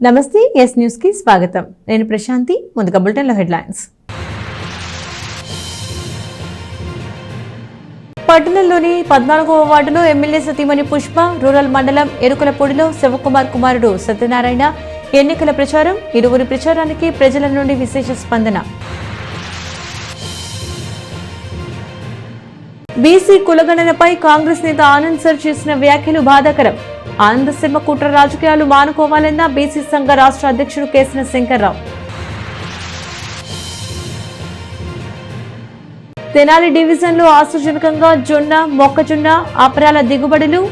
నమస్తే yes news కి స్వాగతం. నేను ప్రశాంతి. ముందుగా బులెటిన్లో హెడ్లైన్స్. పట్టణంలోని 14వ వార్డులో ఎమ్మెల్యే సతీమణి పుష్ప, రూరల్ మండలం ఎరుకలపూడిలో శివకుమార్ కుమారుడు సత్యనారాయణ ఎన్నికల ప్రచారం. ఇరువురి ప్రచారానికి ప్రజల నుండి విశేష స్పందన. బీసీ కులగణనపై కాంగ్రెస్ నేత ఆనంద్ సర్ చేసిన వ్యాఖ్యలు బాధాకరం. ఆనంద శర్మ కుట్ర రాజకీయాలు మానుకోవాలన్న బీసీ సంఘ రాష్ట్ర అధ్యక్షుడు కేసిన శంకర్రావు. తెనాలి డివిజన్లో ఆశాజనకంగా జొన్న, మొక్కజొన్న, అపరాల దిగుబడులు.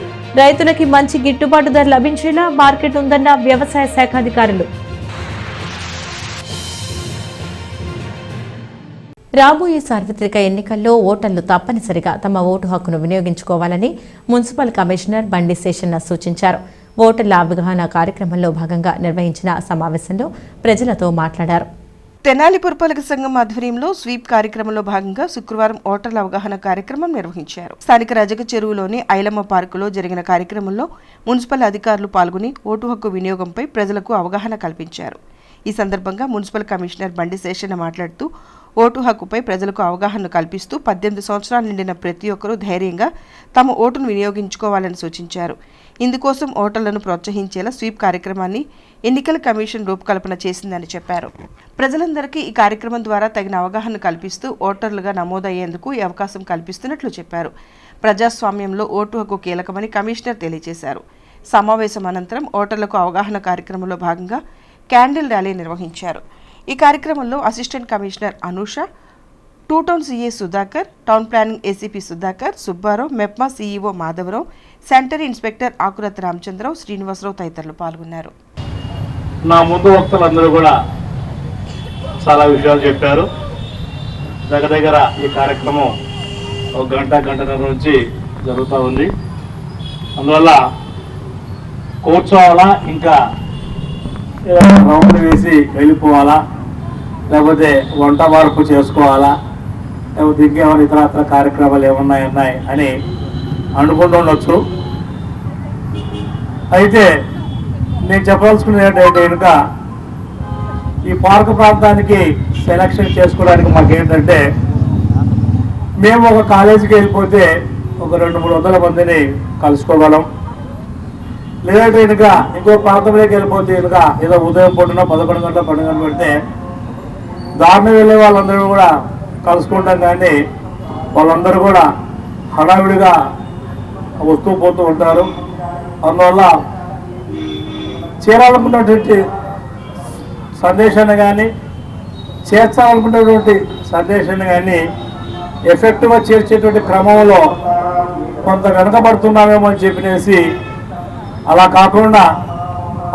రైతులకి మంచి గిట్టుబాటు ధర లభించేలా మార్కెట్ ఉందన్న వ్యవసాయ శాఖ అధికారులు. రాబోయే సార్వత్రిక ఎన్నికల్లో ఓటర్లు తప్పనిసరిగా తమ ఓటు హక్కును వినియోగించుకోవాలని మున్సిపల్ కమిషనర్ బండి శేషన్న సూచించారు. ఓటర్ల అవగాహన కార్యక్రమంలో భాగంగా నిర్వహించిన సమావేశంలో ప్రజలతో మాట్లాడారు. తెనాలి పురపాలక సంఘం ఆధ్వర్యంలో స్వీప్ కార్యక్రమంలో భాగంగా శుక్రవారం ఓటర్ల అవగాహన కార్యక్రమం నిర్వహించారు. స్థానిక రజక చెరువులోని ఐలమ్మ పార్కులో జరిగిన కార్యక్రమంలో మున్సిపల్ అధికారులు పాల్గొని ఓటు హక్కు వినియోగంపై ప్రజలకు అవగాహన కల్పించారు. ఈ సందర్భంగా మున్సిపల్ కమిషనర్ బండి శేషన్న మాట్లాడుతూ ఓటు హక్కుపై ప్రజలకు అవగాహన కల్పిస్తూ 18 సంవత్సరాలు నిండిన ప్రతి ఒక్కరూ ధైర్యంగా తమ ఓటును వినియోగించుకోవాలని సూచించారు. ఇందుకోసం ఓటర్లను ప్రోత్సహించేలా స్వీప్ కార్యక్రమాన్ని ఎన్నికల కమిషన్ రూపకల్పన చేసిందని చెప్పారు. ప్రజలందరికీ ఈ కార్యక్రమం ద్వారా తగిన అవగాహన కల్పిస్తూ ఓటర్లుగా నమోదయ్యేందుకు ఈ అవకాశం కల్పిస్తున్నట్లు చెప్పారు. ప్రజాస్వామ్యంలో ఓటు హక్కు కీలకమని కమిషనర్ తెలియజేశారు. సమావేశం అనంతరం ఓటర్లకు అవగాహన కార్యక్రమంలో భాగంగా క్యాండిల్ ర్యాలీ నిర్వహించారు. ఈ కార్యక్రమంలో assistant commissioner Anusha, 2 town CA Sudhakar, town planning ACP Sudhakar, Subbarao, MEPMA CEO Madhavarao, centre inspector ఆకురత్ రామచంద్రరావు, శ్రీనివాసరావు తదితరులు పాల్గొన్నారు. నా ముందు వక్తలందరూ కూడా చాలా విషయాలు చెప్పారు. దగ్గర ఈ కార్యక్రమం ఒక గంటన్నర నుంచి జరుగుతూ ఉంది. అందువల్ల కూర్చోవాలా, ఇంకా రౌండ్ వేసి వెళ్ళిపోవాలా, లేకపోతే వంట మార్పు చేసుకోవాలా, లేకపోతే ఇంకేమైనా ఇతర కార్యక్రమాలు ఏమున్నాయి అని అనుకుంటూ ఉండొచ్చు. అయితే నేను చెప్పాల్సుకునేది ఏంటంటే కనుక ఈ పార్క్ ప్రాంతానికి సెలక్షన్ చేసుకోవడానికి మాకేంటంటే, మేము ఒక కాలేజీకి వెళ్ళిపోతే ఒక 200-300 మందిని కలుసుకోగలం. లేదంటే కనుక ఇంకో ప్రాంతంలోకి వెళ్ళిపోతే కనుక ఏదో ఉదయం పూటన 11 గంటల 12 గంటలు పెడితే దారిని వెళ్ళే వాళ్ళందరూ కూడా కలుసుకుంటాం. కానీ వాళ్ళందరూ కూడా హడావిడిగా వస్తూ పోతూ ఉంటారు. అందువల్ల చేరాలనుకున్నటువంటి సందేశాన్ని కానీ చేర్చాలనుకున్నటువంటి సందేశాన్ని కానీ ఎఫెక్టివ్గా చేర్చేటువంటి క్రమంలో కొంత వెనకబడుతున్నామేమో అని చెప్పినేసి, అలా కాకుండా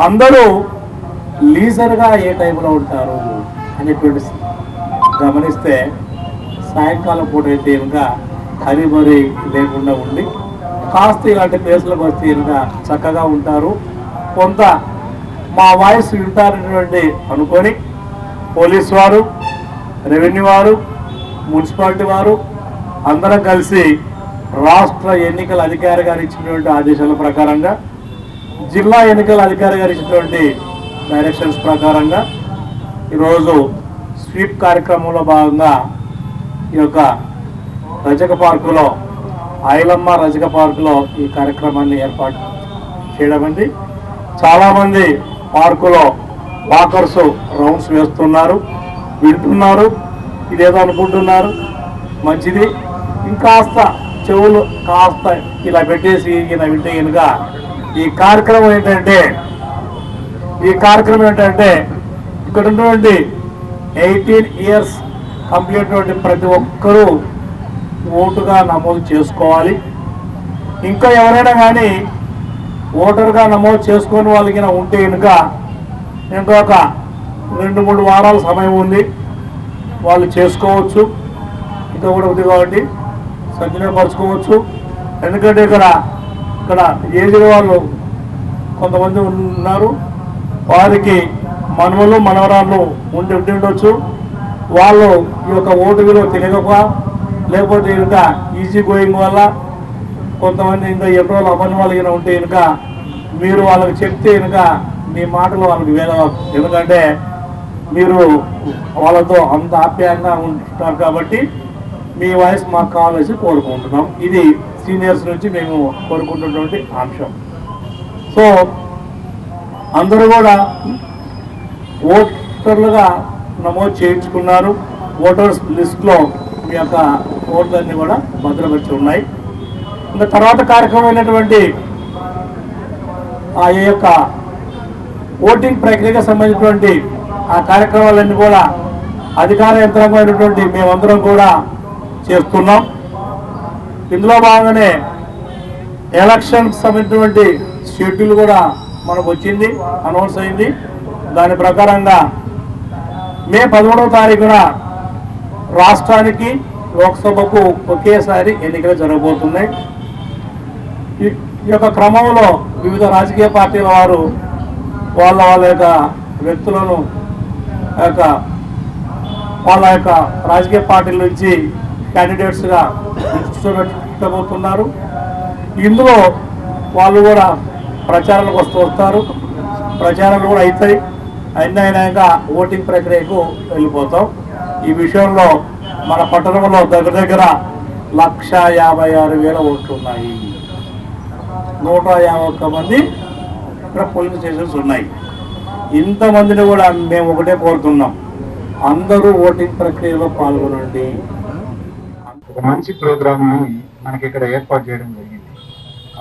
అందరూ లీజర్గా ఏ టైంలో ఉంటారు అనేటువంటి గమనిస్తే సాయంకాలం పూట అయితే కనుక హరిబరి లేకుండా ఉండి కాస్త ఇలాంటి ప్లేసులకు వస్తే కనుక చక్కగా ఉంటారు. కొంత మా వాయిస్ వింటారనేటువంటి అనుకొని పోలీసు వారు, రెవెన్యూ వారు, మున్సిపాలిటీ వారు అందరం కలిసి రాష్ట్ర ఎన్నికల అధికారి గారు ఇచ్చినటువంటి ఆదేశాల ప్రకారంగా, జిల్లా ఎన్నికల అధికారి గారు ఇచ్చినటువంటి డైరెక్షన్స్ ప్రకారంగా ఈరోజు స్వీప్ కార్యక్రమంలో భాగంగా ఈ యొక్క రజక పార్కులో, ఐలమ్మ రజక పార్కులో ఈ కార్యక్రమాన్ని ఏర్పాటు చేయడం. చాలామంది పార్కులో వాకర్స్ రౌండ్స్ వేస్తున్నారు, వింటున్నారు, ఇదేదో అనుకుంటున్నారు. మంచిది. ఇంకాస్త చెవులు కాస్త ఇలా పెట్టేసి ఇలా వింటే కనుక ఈ కార్యక్రమం ఏంటంటే ఇక్కడ ఉన్నటువంటి 18 ఇయర్స్ కంప్లీట్ ప్రతి ఒక్కరూ ఓటుగా నమోదు చేసుకోవాలి. ఇంకా ఎవరైనా కానీ ఓటర్గా నమోదు చేసుకొని వాళ్ళకి ఉంటే కనుక ఇంకొక 2-3 వారాల సమయం ఉంది, వాళ్ళు చేసుకోవచ్చు. ఇంకా కూడా ఉంది కాబట్టి సద్వినియోగపరచుకోవచ్చు. ఎందుకంటే ఇక్కడ ఏజ్డ్ వాళ్ళు కొంతమంది ఉన్నారు, వారికి మనవలు మనవరాళ్ళు ఉండొచ్చు. వాళ్ళు ఈ యొక్క ఓటు విలువ తెలియక, లేకపోతే ఇంకా ఈజీ గోయింగ్ వల్ల కొంతమంది ఇంకా ఎన్నో అవ్వని వాళ్ళు ఉంటే కనుక మీరు వాళ్ళకి చెప్తే కనుక మీ మాటలు వాళ్ళకి వేదవాకు. ఎందుకంటే మీరు వాళ్ళతో అంత ఆప్యాయంగా ఉంటారు కాబట్టి మీ వాయిస్ మాకు కావాల్సి కోరుకుంటున్నాం. ఇది సీనియర్స్ నుంచి మేము కోరుకుంటున్నటువంటి అంశం. సో అందరూ కూడా ఓటర్లుగా నమోదు చేయించుకున్నారు. ఓటర్స్ లిస్ట్లో మీ యొక్క ఓట్లన్నీ కూడా భద్రపరిచి ఉన్నాయి. ఇంకా తర్వాత కార్యక్రమం అయినటువంటి ఆ యొక్క ఓటింగ్ ప్రక్రియకు సంబంధించినటువంటి ఆ కార్యక్రమాలన్నీ కూడా అధికార యంత్రాంగమైనటువంటి మేమందరం కూడా చేస్తున్నాం. ఇందులో భాగంగానే ఎలక్షన్కి సంబంధించినటువంటి షెడ్యూల్ కూడా మనకు వచ్చింది, అనౌన్స్ అయింది. దాని ప్రకారంగా మే 13వ తారీఖున రాష్ట్రానికి లోక్సభకు ఒకేసారి ఎన్నికలు జరగబోతున్నాయి. ఈ యొక్క క్రమంలో వివిధ రాజకీయ పార్టీల వారు వాళ్ళ యొక్క వ్యక్తులను వాళ్ళ యొక్క రాజకీయ పార్టీల నుంచి క్యాండిడేట్స్గా నిల్చోబెట్టబోతున్నారు. ఇందులో వాళ్ళు కూడా ప్రచారాలకు వస్తారు. ప్రచారాలు కూడా అవుతాయి. అయినాక ఓటింగ్ ప్రక్రియకు వెళ్ళిపోతాం. ఈ విషయంలో మన పట్టణంలో దగ్గర 1,56,000 ఓట్లు ఉన్నాయి. 151 మంది ఇక్కడ పోలింగ్ స్టేషన్స్ ఉన్నాయి. ఇంతమందిని కూడా మేము ఒకటే కోరుతున్నాం, అందరూ ఓటింగ్ ప్రక్రియలో పాల్గొనండి. ఒక మంచి ప్రోగ్రామ్ని మనకి ఇక్కడ ఏర్పాటు చేయడం జరిగింది.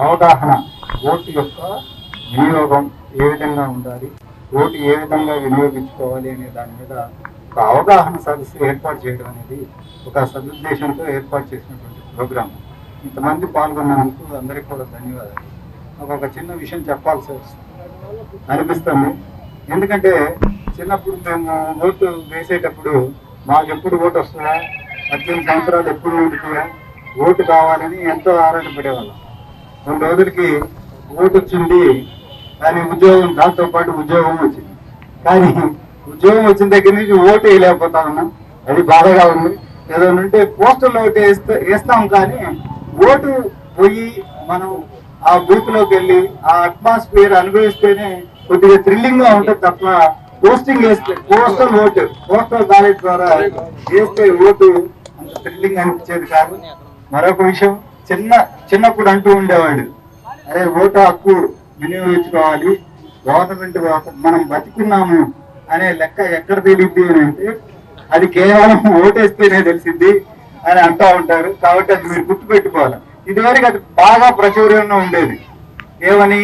అవగాహన, ఓటు యొక్క వినియోగం ఏ విధంగా ఉండాలి, ఓటు ఏ విధంగా వినియోగించుకోవాలి అనే దాని మీద ఒక అవగాహన సదస్సు ఏర్పాటు చేయడం అనేది ఒక సదుద్దేశంతో ఏర్పాటు చేసినటువంటి ప్రోగ్రాం. ఇంతమంది పాల్గొన్నందుకు అందరికీ కూడా ధన్యవాదాలు. నాకు ఒక చిన్న విషయం చెప్పాల్సి అనిపిస్తుంది. ఎందుకంటే చిన్నప్పుడు మేము ఓటు వేసేటప్పుడు మాకు ఎప్పుడు ఓటు వస్తుందా, 18 సంవత్సరాలు ఎప్పుడు నిండుతాయా, ఓటు కావాలని ఎంతో ఆరాటపడేవాళ్ళం. 2 రోజులకి ఓటు వచ్చింది, కానీ ఉద్యోగం, దాంతో పాటు ఉద్యోగం వచ్చింది. కానీ ఉద్యోగం వచ్చిన దగ్గర నుంచి ఓటు వేయలేకపోతా ఉన్నాం. అది బాధగా ఉంది. ఏదో ఉంటే పోస్టల్ ఓటు వేస్తాం, కానీ ఓటు పోయి మనం ఆ బూత్ లోకి వెళ్ళి ఆ అట్మాస్ఫియర్ అనుభవిస్తేనే కొద్దిగా థ్రిల్లింగ్ గా ఉంటుంది తప్ప పోస్టింగ్ వేస్తే, పోస్టల్ ఓటు, పోస్టల్ బ్యాలెట్ ద్వారా వేస్తే ఓటు అంత థ్రిల్లింగ్ అనిపించేది కాదు. మరొక విషయం, చిన్నప్పుడు అంటూ ఉండేవాడు, అరే ఓటు హక్కు వినియోగించుకోవాలి, గవర్నమెంట్ మనం బతికున్నాము అనే లెక్క ఎక్కడ తెలియద్ది అని అంటే అది కేవలం ఓటేస్తేనే తెలిసింది అని అంటూ ఉంటారు. కాబట్టి అది మీరు గుర్తుపెట్టుకోవాలి. ఇదివరకు అది బాగా ప్రాచుర్యంగా ఉండేది. ఏమని,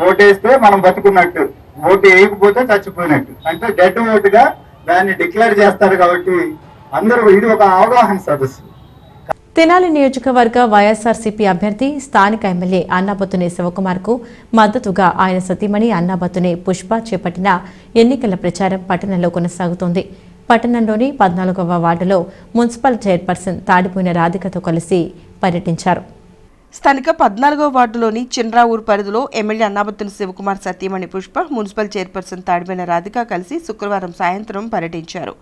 ఓటేస్తే మనం బతుకున్నట్టు, ఓటు వేయకపోతే చచ్చిపోయినట్టు, అంటే డెడ్ ఓటుగా దాన్ని డిక్లేర్ చేస్తారు. కాబట్టి అందరూ, ఇది ఒక అవగాహన సదస్సు. తెనాలి నియోజకవర్గ వైఎస్ఆర్సీపీ అభ్యర్థి స్థానిక ఎమ్మెల్యే అన్నాబత్తుని శివకుమార్కు మద్దతుగా ఆయన సతీమణి అన్నాబత్తుని పుష్ప చేపట్టిన ఎన్నికల ప్రచారం పట్టణంలో కొనసాగుతోంది. పట్టణంలోని 14వ వార్డులో మున్సిపల్ చైర్పర్సన్ తాడిపోయిన రాధికతో కలిసి పర్యటించారు. స్థానిక 14వ వార్డులోని చిన్రావూరు పరిధిలో ఎమ్మెల్యే అన్నాబత్తుని శివకుమార్ సతీమణి పుష్ప, మున్సిపల్ చైర్పర్సన్ తాడిపోయిన రాధిక కలిసి శుక్రవారం సాయంత్రం పర్యటించారు.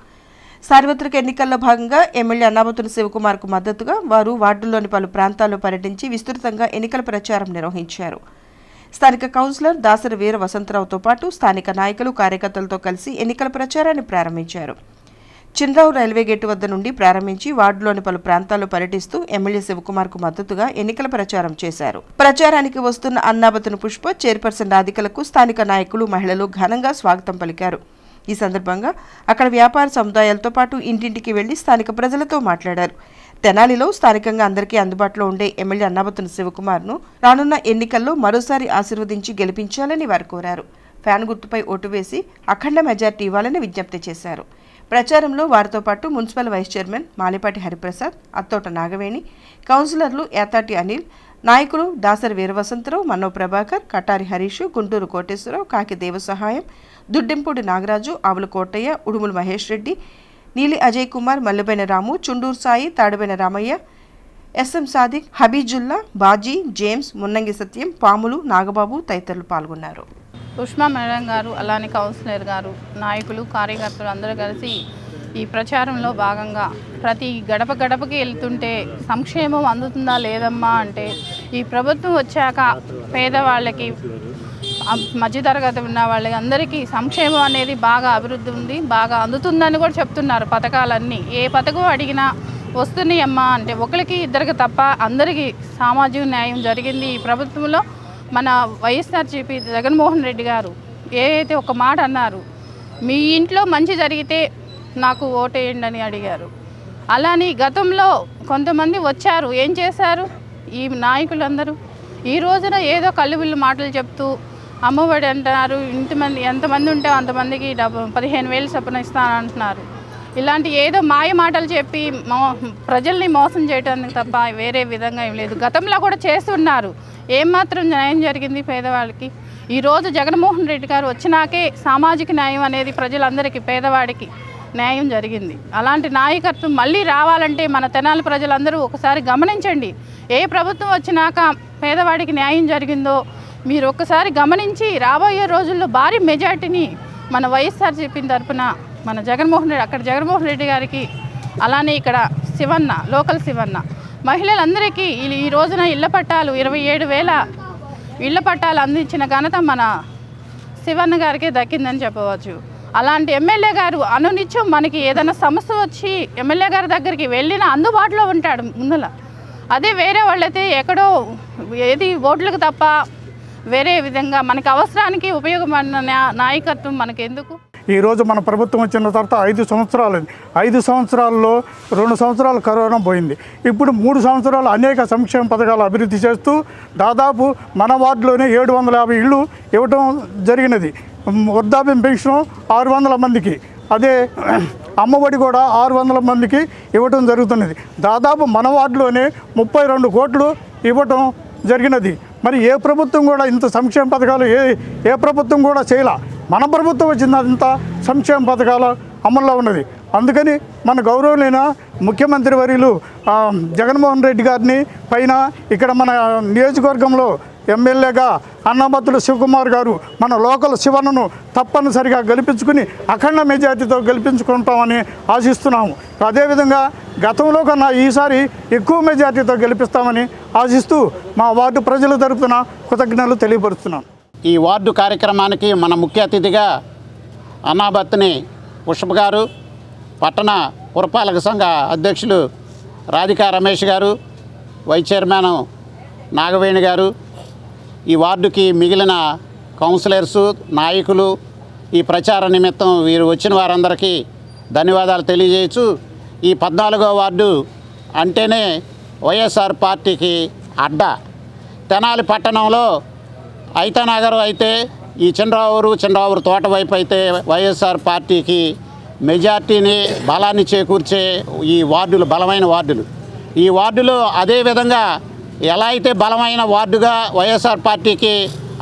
సార్వత్రిక ఎన్నికల్లో భాగంగా ఎమ్మెల్యే అన్నాబత్తుని శివకుమార్కు మద్దతుగా వారు వార్డుల్లోని పలు ప్రాంతాల్లో పర్యటించి విస్తృతంగా ఎన్నికల ప్రచారం నిర్వహించారు. స్థానిక కౌన్సిలర్ దాసరి వీర వసంతరావుతో పాటు స్థానిక నాయకులు, కార్యకర్తలతో కలిసి ఎన్నికల ప్రచారాన్ని ప్రారంభించారు. చిన్రావు రైల్వే గేటు వద్ద నుండి ప్రారంభించి వార్డులోని పలు ప్రాంతాల్లో పర్యటిస్తూ ఎమ్మెల్యే శివకుమార్కు మద్దతుగా ఎన్నికల ప్రచారం చేశారు. ప్రచారానికి వస్తున్న అన్నాబత్తుని పుష్ప, చైర్పర్సన్ రాధికలకు స్థానిక నాయకులు, మహిళలు ఘనంగా స్వాగతం పలికారు. ఈ సందర్భంగా అక్కడ వ్యాపార సముదాయాలతో పాటు ఇంటింటికి వెళ్లి స్థానిక ప్రజలతో మాట్లాడారు. తెనాలిలో స్థానికంగా అందరికీ అందుబాటులో ఉండే ఎమ్మెల్యే అన్నాబత్తుని శివకుమార్ను రానున్న ఎన్నికల్లో మరోసారి ఆశీర్వదించి గెలిపించాలని వారు కోరారు. ఫ్యాన్ గుర్తుపై ఓటు వేసి అఖండ మెజార్టీ ఇవ్వాలని విజ్ఞప్తి చేశారు. ప్రచారంలో వారితో పాటు municipal vice chairman Malipati Hariprasad, Attota Nagaveni, కౌన్సిలర్లు ఏతాటి అనిల్, నాయకులు దాసరి వీరవసంతరావు, మన్నో ప్రభాకర్, కటారి హరీష్, గుంటూరు కోటేశ్వరరావు, కాకి దేవసహాయం, దుడ్డెంపూడి నాగరాజు, ఆవుల కోటయ్య, ఉడుముల మహేష్ రెడ్డి, నీలి అజయ్ కుమార్, మల్లుబైన రాము, చుండూరు సాయి, తాడుబైన రామయ్య, ఎస్ఎం సాదిక్, హబీజుల్లా, బాజీ, జేమ్స్, మున్నంగి సత్యం, పాములు, నాగబాబు తదితరులు పాల్గొన్నారు. ఉష్మా మేడం గారు, అలానే కౌన్సిలర్ గారు, నాయకులు, కార్యకర్తలు అందరూ కలిసి ఈ ప్రచారంలో భాగంగా ప్రతి గడప గడపకి వెళ్తుంటే సంక్షేమం అందుతుందా లేదమ్మా అంటే, ఈ ప్రభుత్వం వచ్చాక పేదవాళ్ళకి మధ్యతరగతి ఉన్న వాళ్ళకి అందరికీ సంక్షేమం అనేది బాగా అభివృద్ధి ఉంది, బాగా అందుతుందని కూడా చెప్తున్నారు. పథకాలన్నీ ఏ పథకం అడిగినా వస్తున్నాయి అమ్మా అంటే ఒకరికి ఇద్దరికి తప్ప అందరికీ సామాజిక న్యాయం జరిగింది ఈ ప్రభుత్వంలో. మన వైఎస్ఆర్సీపీ జగన్మోహన్ రెడ్డి గారు ఏదైతే ఒక మాట అన్నారు, మీ ఇంట్లో మంచి జరిగితే నాకు ఓటేయండి అని అడిగారు. అలాని గతంలో కొంతమంది వచ్చారు, ఏం చేశారు ఈ నాయకులందరూ? ఈ రోజున ఏదో కళ్ళుబిల్లు మాటలు చెప్తూ అమ్మఒడి అంటున్నారు, ఎంతమంది ఉంటే అంతమందికి 15,000 చొప్పున ఇస్తానంటున్నారు. ఇలాంటి ఏదో మాయ మాటలు చెప్పి ప్రజల్ని మోసం చేయడానికి తప్ప వేరే విధంగా ఏం లేదు. గతంలో కూడా చేస్తున్నారు. ఏమాత్రం న్యాయం జరిగింది పేదవాళ్ళకి? ఈరోజు జగన్మోహన్ రెడ్డి గారు వచ్చినాకే సామాజిక న్యాయం అనేది ప్రజలందరికీ, పేదవాడికి న్యాయం జరిగింది. అలాంటి నాయకత్వం మళ్ళీ రావాలంటే మన తెనాలి ప్రజలందరూ ఒకసారి గమనించండి. ఏ ప్రభుత్వం వచ్చినాక పేదవాడికి న్యాయం జరిగిందో మీరు ఒక్కసారి గమనించి రాబోయే రోజుల్లో భారీ మెజార్టీని మన వైఎస్ఆర్సీపీ తరఫున మన జగన్మోహన్ రెడ్డి, అక్కడ జగన్మోహన్ రెడ్డి గారికి, అలానే ఇక్కడ శివన్న, లోకల్ శివన్న, మహిళలందరికీ ఈ రోజున ఇళ్ల పట్టాలు 27,000 ఇళ్ల పట్టాలు అందించిన ఘనత మన శివన్న గారికే దక్కిందని చెప్పవచ్చు. అలాంటి ఎమ్మెల్యే గారు అనునిత్యం మనకి ఏదైనా సమస్య వచ్చి ఎమ్మెల్యే గారి దగ్గరికి వెళ్ళినా అందుబాటులో ఉంటాడు ముందల. అదే వేరే వాళ్ళైతే ఎక్కడో ఏది ఓట్లకు తప్ప వేరే విధంగా మనకి అవసరానికి ఉపయోగపడిన నాయకత్వం మనకెందుకు? ఈరోజు మన ప్రభుత్వం వచ్చిన తర్వాత 5 సంవత్సరాలు. 5 సంవత్సరాల్లో 2 సంవత్సరాలు కరోనా పోయింది. ఇప్పుడు 3 సంవత్సరాలు అనేక సంక్షేమ పథకాలు అభివృద్ధి చేస్తూ దాదాపు మన వార్డులోనే 750 ఇళ్ళు ఇవ్వటం జరిగినది. వృద్ధాప్యం పెన్షన్ 600 మందికి, అదే అమ్మఒడి కూడా 600 మందికి ఇవ్వటం జరుగుతున్నది. దాదాపు మన వార్డులోనే 32 కోట్లు ఇవ్వటం జరిగినది. మరి ఏ ప్రభుత్వం కూడా ఇంత సంక్షేమ పథకాలు ఏ ప్రభుత్వం కూడా చేయలే. మన ప్రభుత్వం వచ్చిందంత సంక్షేమ పథకాల అమల్లో ఉన్నది. అందుకని మన గౌరవనీయ ముఖ్యమంత్రి వర్యులు జగన్మోహన్ రెడ్డి గారిని పైన ఇక్కడ మన నియోజకవర్గంలో ఎమ్మెల్యేగా అన్నాబత్తుల శివకుమార్ గారు మన లోకల్ శివన్నను తప్పనిసరిగా గెలిపించుకుని అఖండ మెజార్టీతో గెలిపించుకుంటామని ఆశిస్తున్నాము. అదేవిధంగా గతంలో కన్నా ఈసారి ఎక్కువ మెజార్టీతో గెలిపిస్తామని ఆశిస్తూ మా వార్డు ప్రజల తరపున కృతజ్ఞతలు తెలియపరుస్తున్నాను. ఈ వార్డు కార్యక్రమానికి మన ముఖ్య అతిథిగా అన్నాబత్తిని పుష్ప గారు, పట్టణ పురపాలక సంఘ అధ్యక్షులు రాధికా రమేష్ గారు, వైస్ చైర్మన్ నాగవేణి గారు, ఈ వార్డుకి మిగిలిన కౌన్సిలర్సు, నాయకులు, ఈ ప్రచార నిమిత్తం వీరు వచ్చిన వారందరికీ ధన్యవాదాలు తెలియజేయచ్చు. ఈ 14వ వార్డు అంటేనే వైఎస్ఆర్ పార్టీకి అడ్డా. తెనాలి పట్టణంలో ఐతానగర్ అయితే ఈ చంద్రావూరు తోట వైపు అయితే వైఎస్ఆర్ పార్టీకి మెజార్టీని, బలాన్ని చేకూర్చే ఈ వార్డులు బలమైన వార్డులు. ఈ వార్డులో అదేవిధంగా ఎలా అయితే బలమైన వార్డుగా వైఎస్ఆర్ పార్టీకి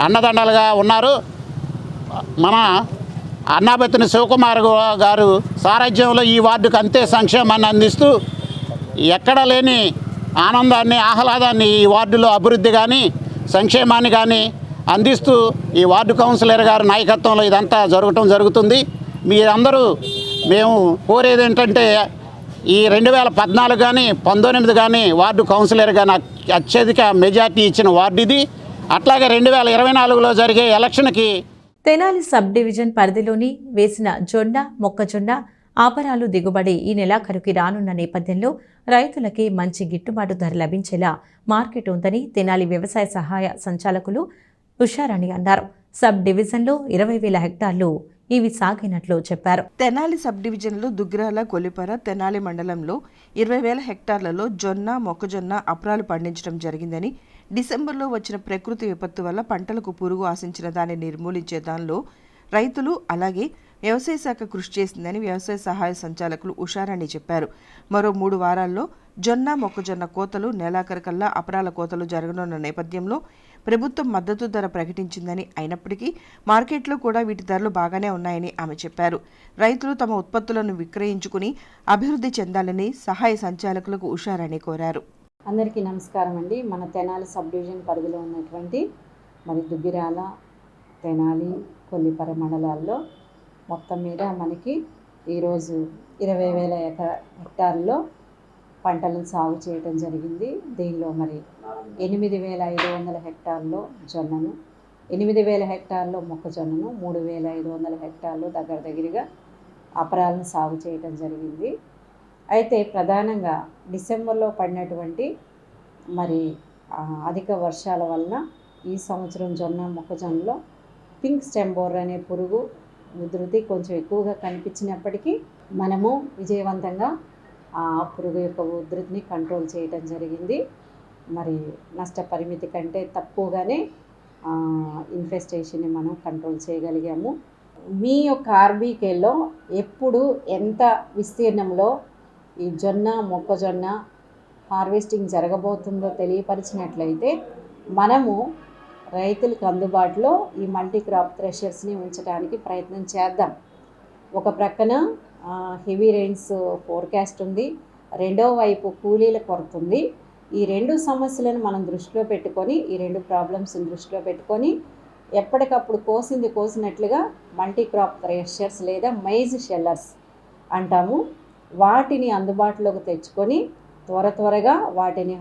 అండదండలుగా ఉన్నారు, మన అన్నాబత్తిని శివకుమార్ గారు సారథ్యంలో ఈ వార్డుకు అంతే సంక్షేమాన్ని అందిస్తూ ఎక్కడ లేని ఆనందాన్ని, ఆహ్లాదాన్ని ఈ వార్డులో అభివృద్ధి కానీ సంక్షేమాన్ని కానీ అందిస్తూ ఈ వార్డు కౌన్సిలర్ గారి నాయకత్వంలో ఇదంతా జరుగుతుంది. మీరందరూ మేము కోరేది ఏంటంటే ఈ 2014 కానీ 19 కానీ వార్డు కౌన్సిలర్ కానీ అత్యధిక మెజార్టీ ఇచ్చిన వార్డు ఇది. అట్లాగే 2024లో జరిగే ఎలక్షన్కి తెనాలి సబ్ డివిజన్ పరిధిలోని వేసిన జొన్న, మొక్కజొన్న ఆపరాలు దిగుబడి ఈ నెలాఖరుకి రానున్న నేపథ్యంలో రైతులకి మంచి గిట్టుబాటు ధర లభించేలా మార్కెట్ ఉందని తెనాలి వ్యవసాయ సహాయ సంచాలకులు ఉషారాణి అన్నారు. సబ్ డివిజన్లో 20,000 హెక్టార్లు ఇవి సాగినట్లు చెప్పారు. తెనాలి సబ్ డివిజన్లో దుగ్గిరాల, కొల్లిపర, తెనాలి మండలంలో 20,000 హెక్టార్లలో జొన్న, మొక్కజొన్న అపరాలు పండించడం జరిగిందని, డిసెంబర్లో వచ్చిన ప్రకృతి విపత్తు వల్ల పంటలకు పురుగు ఆశించిన దాన్ని నిర్మూలించే దానిలో రైతులు అలాగే వ్యవసాయ శాఖ కృషి చేసిందని వ్యవసాయ సహాయ సంచాలకులు ఉషారాణి చెప్పారు. మరో 3 వారాల్లో జొన్న, మొక్కజొన్న కోతలు, నెలాఖరుకల్లా అపరాల కోతలు జరగనున్న నేపథ్యంలో ప్రభుత్వం మద్దతు ధర ప్రకటించిందని, అయినప్పటికీ మార్కెట్లో కూడా వీటి ధరలు బాగానే ఉన్నాయని ఆమె చెప్పారు. రైతులు తమ ఉత్పత్తులను విక్రయించుకుని అభివృద్ధి చెందాలని సహాయ సంచాలకులకు ఉషారాణి కోరారు. అందరికీ నమస్కారం అండి. మన తెనాలి సబ్ డివిజన్ పరిధిలో ఉన్నటువంటి మరి దుగ్గిరాల, తెనాలి, కొల్లిపర మండలాల్లో మొత్తం మీద మనకి ఈరోజు 20,000 హెక్టార్లలో పంటలను సాగు చేయడం జరిగింది. దీనిలో మరి 8,500 హెక్టార్లో జొన్నను, 8,000 హెక్టార్లో మొక్కజొన్నను, 3,500 హెక్టార్లు దగ్గరగా అపరాలను సాగు చేయడం జరిగింది. అయితే ప్రధానంగా డిసెంబర్లో పడినటువంటి మరి అధిక వర్షాల వలన ఈ సంవత్సరం మొక్కజొన్నలో పింక్ స్టెమ్ బోరర్ అనే పురుగు ఉధృతి కొంచెం ఎక్కువగా కనిపించినప్పటికీ మనము విజయవంతంగా ఆ పురుగు యొక్క ఉధృతిని కంట్రోల్ చేయడం జరిగింది. మరి నష్ట పరిమితి కంటే తక్కువగానే ఇన్ఫెస్టేషన్ని మనం కంట్రోల్ చేయగలిగాము. మీ యొక్క ఆర్బీకేలో ఎప్పుడు ఎంత విస్తీర్ణంలో ఈ మొక్కజొన్న హార్వెస్టింగ్ జరగబోతుందో తెలియపరిచినట్లయితే మనము రైతులకు అందుబాటులో ఈ మల్టీ క్రాప్ థ్రెషర్స్ని ఉంచడానికి ప్రయత్నం చేద్దాం. ఒక ప్రక్కన హెవీ రెయిన్స్ ఫోర్కాస్ట్ ఉంది, రెండో వైపు కూలీల కొరత ఉంది. ఈ 2 సమస్యలను మనం దృష్టిలో పెట్టుకొని, ఈ 2 ప్రాబ్లమ్స్ని దృష్టిలో పెట్టుకొని ఎప్పటికప్పుడు కోసినట్లుగా మల్టీ క్రాప్ థ్రెషర్స్ లేదా మైజ్ షెల్లర్స్ అంటాము, వాటిని అందుబాటులోకి తెచ్చుకొని త్వరగా వాటిని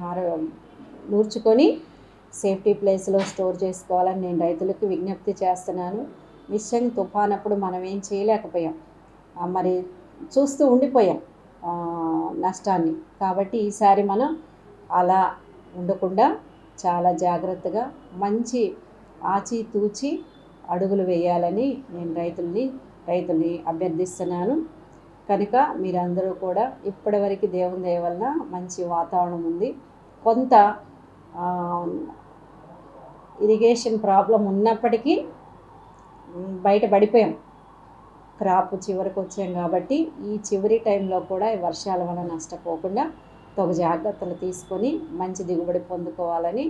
నూర్చుకొని సేఫ్టీ ప్లేస్లో స్టోర్ చేసుకోవాలని నేను రైతులకు విజ్ఞప్తి చేస్తున్నాను. నిశ్చయంగా తుఫానప్పుడు మనం ఏం చేయలేకపోయాం, మరి చూస్తూ ఉండిపోయాం నష్టాన్ని. కాబట్టి ఈసారి మనం అలా ఉండకుండా చాలా జాగ్రత్తగా మంచి ఆచితూచి అడుగులు వేయాలని నేను రైతుల్ని అభ్యర్థిస్తున్నాను. కనుక మీరందరూ కూడా ఇప్పటివరకు దేవుని దయ వలన మంచి వాతావరణం ఉంది. కొంత ఇరిగేషన్ ప్రాబ్లం ఉన్నప్పటికీ బయటపడిపోయాం, క్రాప్ చివరికి వచ్చాం. కాబట్టి ఈ చివరి టైంలో కూడా ఈ వర్షాల వల్ల నష్టపోకుండా తగు జాగ్రత్తలు తీసుకొని మంచి దిగుబడి పొందుకోవాలని,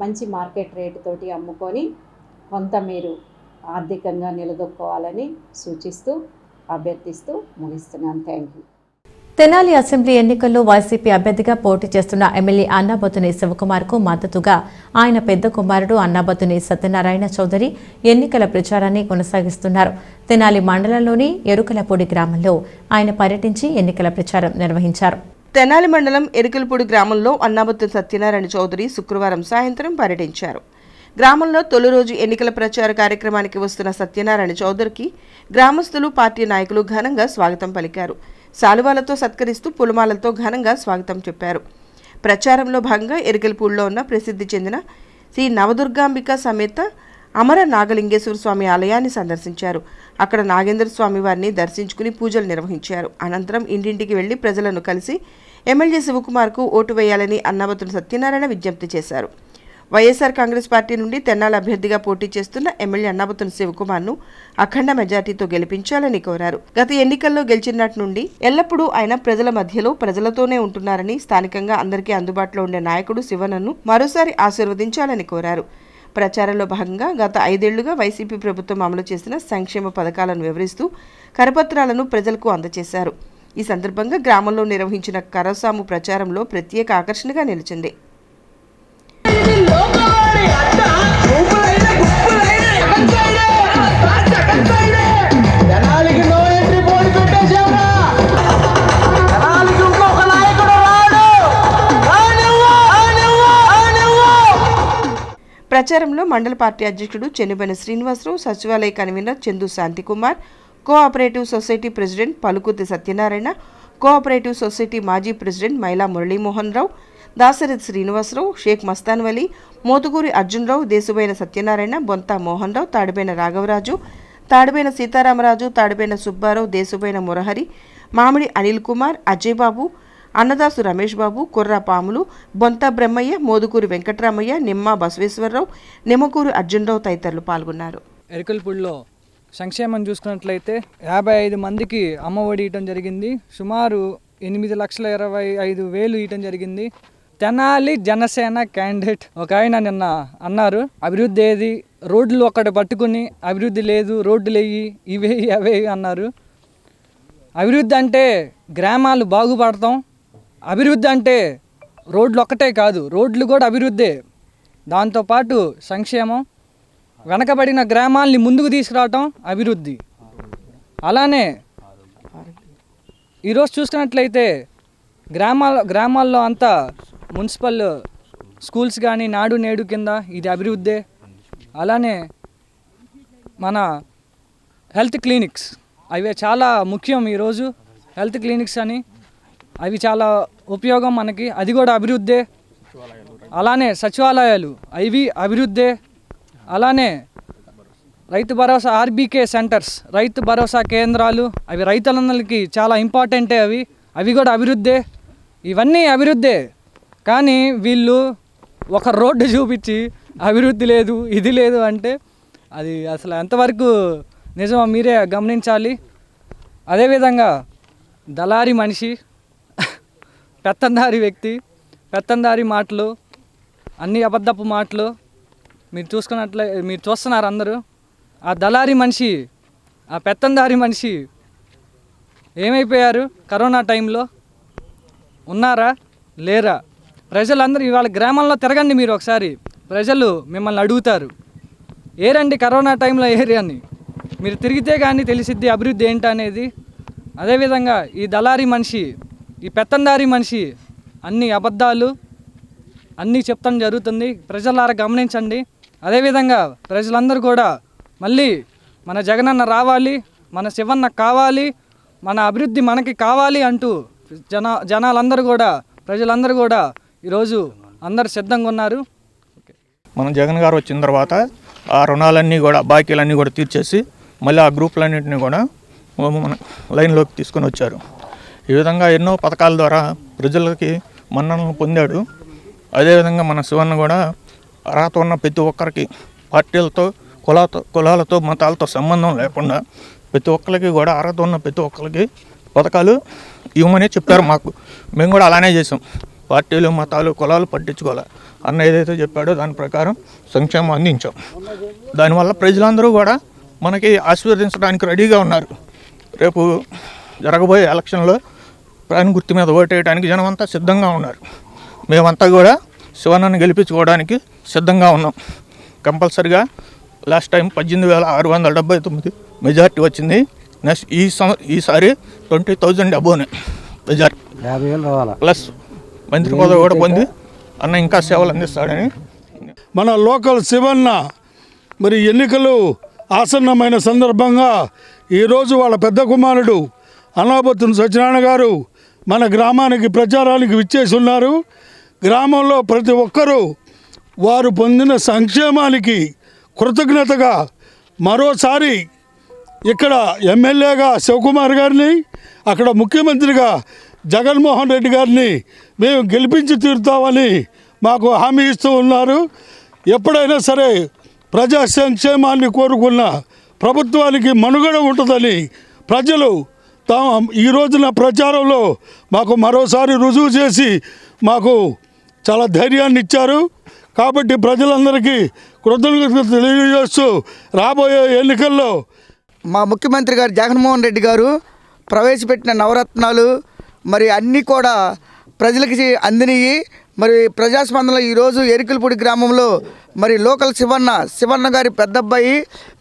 మంచి మార్కెట్ రేటు తోటి అమ్ముకొని కొంత మీరు ఆర్థికంగా నిలదొక్కోవాలని సూచిస్తూ అభ్యర్థిస్తూ ముగిస్తున్నాను. Thank you. తెనాలి అసెంబ్లీ ఎన్నికల్లో వైసీపీ అభ్యర్థిగా పోటీ చేస్తున్న ఎమ్మెల్యే అన్నాబత్తుని శివకుమార్కు మద్దతుగా ఆయన పెద్ద కుమారుడు అన్నాబత్తుని సత్యనారాయణ చౌదరి ఎన్నికల ప్రచారాన్ని కొనసాగిస్తున్నారు. తెనాలి మండలంలోని ఎరుకలపూడి గ్రామంలో ఆయన పర్యటించి ఎన్నికల ప్రచారం నిర్వహించారు. తెనాలి మండలం ఎరుకలపూడి గ్రామంలో అన్నాబత్తుని సత్యనారాయణ చౌదరి శుక్రవారం సాయంత్రం పర్యటించారు. గ్రామంలో తొలి రోజు ఎన్నికల ప్రచార కార్యక్రమానికి వస్తున్న సత్యనారాయణ చౌదరికి గ్రామస్తులు, పార్టీ నాయకులు ఘనంగా స్వాగతం పలికారు. శాలువాలతో సత్కరిస్తూ పులమాలతో ఘనంగా స్వాగతం చెప్పారు. ప్రచారంలో భాగంగా ఎరుకలపూడిలో ఉన్న ప్రసిద్ధి చెందిన శ్రీ నవదుర్గాంబిక సమేత అమర నాగలింగేశ్వర స్వామి ఆలయాన్ని సందర్శించారు. అక్కడ నాగేంద్ర స్వామి వారిని దర్శించుకుని పూజలు నిర్వహించారు. అనంతరం ఇంటింటికి వెళ్లి ప్రజలను కలిసి ఎమ్మెల్యే శివకుమార్కు ఓటు వేయాలని అన్నాబత్తుని సత్యనారాయణ విజ్ఞప్తి చేశారు. వైఎస్ఆర్ కాంగ్రెస్ పార్టీ నుండి తెనాలి అభ్యర్థిగా పోటీ చేస్తున్న ఎమ్మెల్యే అన్నాబత్తుని శివకుమార్ను అఖండ మెజార్టీతో గెలిపించాలని కోరారు. గత ఎన్నికల్లో గెలిచినట్టు నుండి ఎల్లప్పుడూ ఆయన ప్రజల మధ్యలో ప్రజలతోనే ఉంటున్నారని, స్థానికంగా అందరికీ అందుబాటులో ఉండే నాయకుడు శివనన్ను మరోసారి ఆశీర్వదించాలని కోరారు. ప్రచారంలో భాగంగా గత 5 ఏళ్లుగా వైసీపీ ప్రభుత్వం అమలు చేసిన సంక్షేమ పథకాలను వివరిస్తూ కరపత్రాలను ప్రజలకు అందజేశారు. ఈ సందర్భంగా గ్రామంలో నిర్వహించిన కరసాము ప్రచారంలో ప్రత్యేక ఆకర్షణగా నిలిచింది. ప్రచారంలో మండల పార్టీ అధ్యక్షుడు చెన్నుబెన శ్రీనివాసరావు, సచివాలయ convener Chandu Shantikumar, cooperative society president Palukuti Satyanarayana, cooperative society మాజీ ప్రెసిడెంట్ మైలా మురళీమోహన్ రావు, దాసరథి శ్రీనివాసరావు, షేక్ మస్తాన్ వలీ, మోతుకూరి అర్జునరావు, దేశుబైన సత్యనారాయణ, బొంతా మోహన్ రావు, తాడిబైన రాఘవరాజు, తాడిబైన సీతారామరాజు, తాడిబైన సుబ్బారావు, దేశుబైన మురహరి, మామిడి అనిల్ కుమార్, అజయ్ బాబు, అన్నదాసు రమేష్ బాబు, కుర్రా పాములు, బొంతా బ్రహ్మయ్య, మోదుకూరి వెంకట్రామయ్య, నిమ్మ బసవేశ్వరరావు, నిమ్మకూరు అర్జునరావు తదితరులు పాల్గొన్నారు. ఎరుకలపూడిలో సంక్షేమం చూసుకున్నట్లయితే 55 మందికి అమ్మఒడి ఇవ్వడం జరిగింది. సుమారు 8,25,000 ఇవ్వడం జరిగింది. తెనాలి జనసేన క్యాండిడేట్ ఒక ఆయన నిన్న అన్నారు, అభివృద్ధి ఏది, రోడ్లు ఒక్కటి పట్టుకుని అభివృద్ధి లేదు, రోడ్లు వేయి, ఇవే అవే అన్నారు. అభివృద్ధి అంటే గ్రామాలు బాగుపడతాం, అభివృద్ధి అంటే రోడ్లు ఒక్కటే కాదు, రోడ్లు కూడా అభివృద్ధే. దాంతోపాటు సంక్షేమం, వెనకబడిన గ్రామాల్ని ముందుకు తీసుకురావటం అభివృద్ధి. అలానే ఈరోజు చూసుకున్నట్లయితే గ్రామాల్లో అంతా మున్సిపల్ స్కూల్స్ కానీ నాడు నేడు కింద ఇది అభివృద్ధే. అలానే మన హెల్త్ క్లినిక్స్ అవి చాలా ముఖ్యం ఈరోజు. హెల్త్ క్లినిక్స్ అని అవి చాలా ఉపయోగం మనకి, అది కూడా అభివృద్ధే. అలానే సచివాలయాలు అవి అభివృద్ధే. అలానే రైతు భరోసా ఆర్బీకే సెంటర్స్, రైతు భరోసా కేంద్రాలు, అవి రైతులందరికీ చాలా ఇంపార్టెంటే. అవి కూడా అభివృద్ధే. ఇవన్నీ అభివృద్ధే. కానీ వీళ్ళు ఒక రోడ్డు చూపించి అభివృద్ధి లేదు, ఇది లేదు అంటే అది అసలు ఎంతవరకు నిజమో మీరే గమనించాలి. అదేవిధంగా దళారీ మనిషి, పెత్తందారి వ్యక్తి, పెత్తందారి మాటలు, అన్ని అబద్ధపు మాటలు మీరు చూస్తున్నారు అందరూ. ఆ దళారీ మనిషి, ఆ పెత్తందారి మనిషి ఏమైపోయారు? కరోనా టైంలో ఉన్నారా లేరా? ప్రజలందరూ ఇవాళ గ్రామంలో తిరగండి మీరు ఒకసారి, ప్రజలు మిమ్మల్ని అడుగుతారు ఏరండి కరోనా టైంలో ఏరియని. మీరు తిరిగితే కానీ తెలిసిద్ది అభివృద్ధి ఏంటనేది. అదేవిధంగా ఈ దళారీ మనిషి, ఈ పెత్తందారి మనిషి అన్ని అబద్ధాలు అన్నీ చెప్తాం జరుగుతుంది. ప్రజలారా గమనించండి. అదేవిధంగా ప్రజలందరూ కూడా మళ్ళీ మన జగనన్న రావాలి, మన శివన్న కావాలి, మన అభివృద్ధి మనకి కావాలి అంటూ జనాలందరూ కూడా, ప్రజలందరూ కూడా ఈరోజు అందరు సిద్ధంగా ఉన్నారు. మన జగన్ గారు వచ్చిన తర్వాత ఆ రుణాలన్నీ కూడా, బాకీలన్నీ కూడా తీర్చేసి మళ్ళీ ఆ గ్రూపులన్నింటినీ కూడా మన లైన్లోకి తీసుకొని వచ్చారు. ఈ విధంగా ఎన్నో పథకాల ద్వారా ప్రజలకి మన్ననలు పొందాడు. అదేవిధంగా మన శివన్న కూడా అర్హత ఉన్న ప్రతి ఒక్కరికి, పార్టీలతో కులాలతో మతాలతో సంబంధం లేకుండా ప్రతి ఒక్కరికి కూడా అర్హత ఉన్న ప్రతి ఒక్కరికి పథకాలు ఇవ్వమని చెప్పారు మాకు. మేము కూడా అలానే చేసాం. పార్టీలు మతాలు కులాలు పట్టించుకోవాలి అన్న ఏదైతే చెప్పాడో దాని ప్రకారం సంక్షేమం అందించాం. దానివల్ల ప్రజలందరూ కూడా మనకి ఆశీర్వదించడానికి రెడీగా ఉన్నారు. రేపు జరగబోయే ఎలక్షన్లో ప్రాణ గుర్తు మీద ఓటేయడానికి జనమంతా సిద్ధంగా ఉన్నారు. మేమంతా కూడా శివన్నను గెలిపించుకోవడానికి సిద్ధంగా ఉన్నాం. కంపల్సరిగా లాస్ట్ టైం 18,679 మెజార్టీ వచ్చింది. నెక్స్ట్ ఈసారి 20,000 అబోనే మెజార్టీ, 50,000 రావాలి. ప్లస్ మంత్రి పదవి కూడా పొంది అన్న ఇంకా సేవలు అందిస్తాడని. మన లోకల్ శివన్న మరి ఎన్నికలు ఆసన్నమైన సందర్భంగా ఈరోజు వాళ్ళ పెద్ద కుమారుడు అనాబత్తుని సత్యనారాయణ గారు మన గ్రామానికి ప్రచారానికి విచ్చేసి ఉన్నారు. గ్రామంలో ప్రతి ఒక్కరూ వారు పొందిన సంక్షేమానికి కృతజ్ఞతగా మరోసారి ఇక్కడ ఎమ్మెల్యేగా శివకుమార్ గారిని, అక్కడ ముఖ్యమంత్రిగా జగన్మోహన్ రెడ్డి గారిని మేము గెలిపించి తీరుతామని మాకు హామీ ఇస్తూ ఉన్నారు. ఎప్పుడైనా సరే ప్రజా సంక్షేమాన్ని కోరుకున్న ప్రభుత్వానికి మనుగడ ఉంటుందని ప్రజలు ఈ రోజున ప్రచారంలో మాకు మరోసారి రుజువు చేసి మాకు చాలా ధైర్యాన్ని ఇచ్చారు. కాబట్టి ప్రజలందరికీ కృతజ్ఞతలు తెలియజేస్తూ రాబోయే ఎన్నికల్లో మా ముఖ్యమంత్రి గారు జగన్మోహన్ రెడ్డి గారు ప్రవేశపెట్టిన నవరత్నాలు మరి అన్నీ కూడా ప్రజలకి అందినవి. మరి ప్రజాస్పందనలో ఈరోజు ఎరికలపూడి గ్రామంలో మరి లోకల్ శివన్న గారి పెద్దబ్బాయి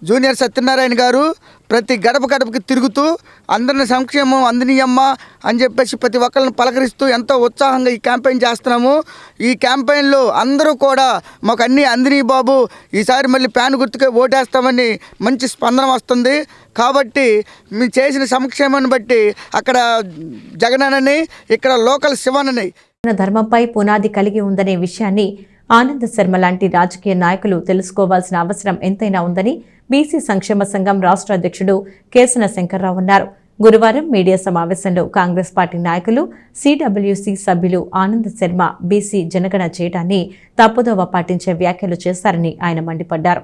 జూనియర్ సత్యనారాయణ గారు ప్రతి గడపకి తిరుగుతూ అందరిని సంక్షేమం అందినయమ్మ అని చెప్పేసి ప్రతి ఒక్కరిని పలకరిస్తూ ఎంతో ఉత్సాహంగా ఈ క్యాంపెయిన్ చేస్తున్నాము. ఈ క్యాంపెయిన్లో అందరూ కూడా మాకు అన్నీ అందినయి బాబు, ఈసారి మళ్ళీ ప్యాన్ గుర్తుకే ఓటేస్తామని మంచి స్పందన వస్తుంది. కాబట్టి మేము చేసిన సంక్షేమాన్ని బట్టి అక్కడ జగనన్నని, ఇక్కడ లోకల్ శివన్నని ధర్మంపై పునాది కలిగి ఉందనే విషయాన్ని ఆనంద్ శర్మ లాంటి రాజకీయ నాయకులు తెలుసుకోవాల్సిన అవసరం ఎంతైనా ఉందని బీసీ సంక్షేమ సంఘం రాష్ట్ర అధ్యక్షుడు కేసన శంకర్రావు అన్నారు. గురువారం మీడియా సమావేశంలో కాంగ్రెస్ పార్టీ నాయకులు, సిడబ్ల్యూసీ సభ్యులు ఆనంద్ శర్మ బీసీ జనగణ చేయడాన్ని తప్పుదోవ పాటించే వ్యాఖ్యలు చేశారని ఆయన మండిపడ్డారు.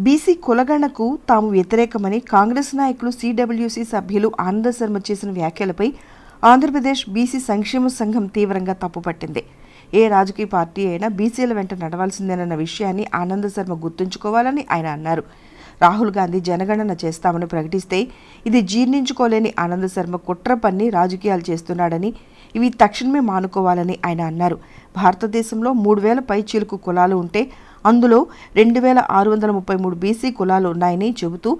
బీసీ కులగణకు తాము వ్యతిరేకమని కాంగ్రెస్ నాయకులు, సిడబ్ల్యూసీ సభ్యులు ఆనంద్ శర్మ చేసిన వ్యాఖ్యలపై ఆంధ్రప్రదేశ్ బీసీ సంక్షేమ సంఘం తీవ్రంగా తప్పుపట్టింది. ఏ రాజకీయ పార్టీ అయినా బీసీల వెంట నడవాల్సిందేనన్న విషయాన్ని ఆనంద్ శర్మ గుర్తుంచుకోవాలని ఆయన అన్నారు. రాహుల్ గాంధీ జనగణన చేస్తామని ప్రకటిస్తే ఇది జీర్ణించుకోలేని ఆనంద్ శర్మ కుట్ర పన్ని రాజకీయాలు చేస్తున్నాడని, ఇవి తక్షణమే మానుకోవాలని ఆయన అన్నారు. భారతదేశంలో 3,000 పైచీలకు కులాలు ఉంటే అందులో 2,633 బీసీ కులాలు ఉన్నాయని చెబుతూ,